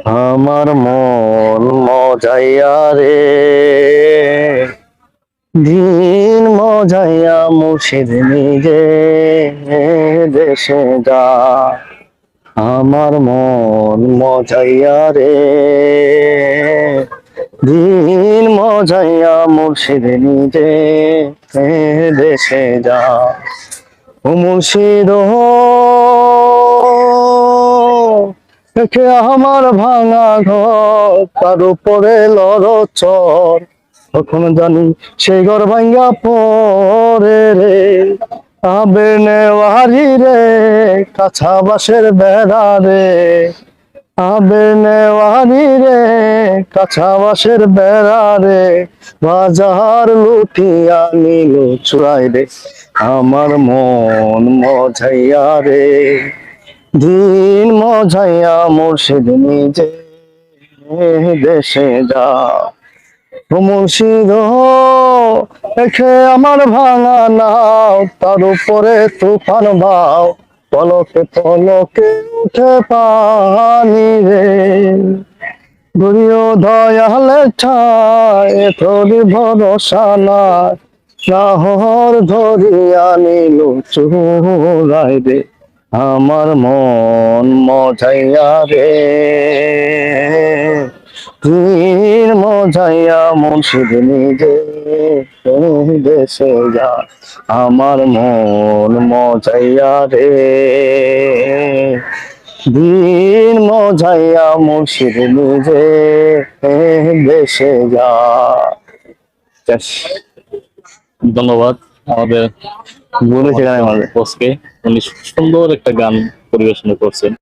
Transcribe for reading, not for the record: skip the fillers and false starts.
আমার মন মজাইয়া রে, দিন মজাইয়া মুর্শিদ নিজে দেশে যা। আমার মন মজাইয়া রে, দিন মজাইয়া মুর্শিদ নিজে দেশে যা। ও মুর্শিদ দেখে আমার ভাঙা ঘর, তার উপরে লড়চর, তখন জানি সেই ঘর ভাঙ্গা পরে রে। আবে নেওয়ারি রে, কাছা বাঁশের বেড়া রে, আবে নেওয়ারি রে, কাছা বাঁশের বেড়া রে, বাজার লুটিয়া নিল চুরাই রে। আমার মন মজাইয়া রে, দিন মজাইয়া মুর্শিদ নিজে দেশে যা। ও মুর্শিদ দেখে আমার ভাঙা নাও, তার উপরে তুফান ভাও, পলকে পলকে উঠে পানি রে। গুরিও দয়ালে ঠায় তোরি ভরসা নাই, শহর ধরিয়া নিল চুরাই রে। আমার মন মজাইয়া রে, দিন মজাইয়া মুর্শিদ নিজে দেশে যা। আমার মন মজাইয়া রে, দিন মজাইয়া মুর্শিদ নিজে দেশে যা। ধন্যবাদ আমাদের বলেছে গানের মাঝে। বসকে। উনি সুন্দর একটা গান পরিবেশনা করছেন।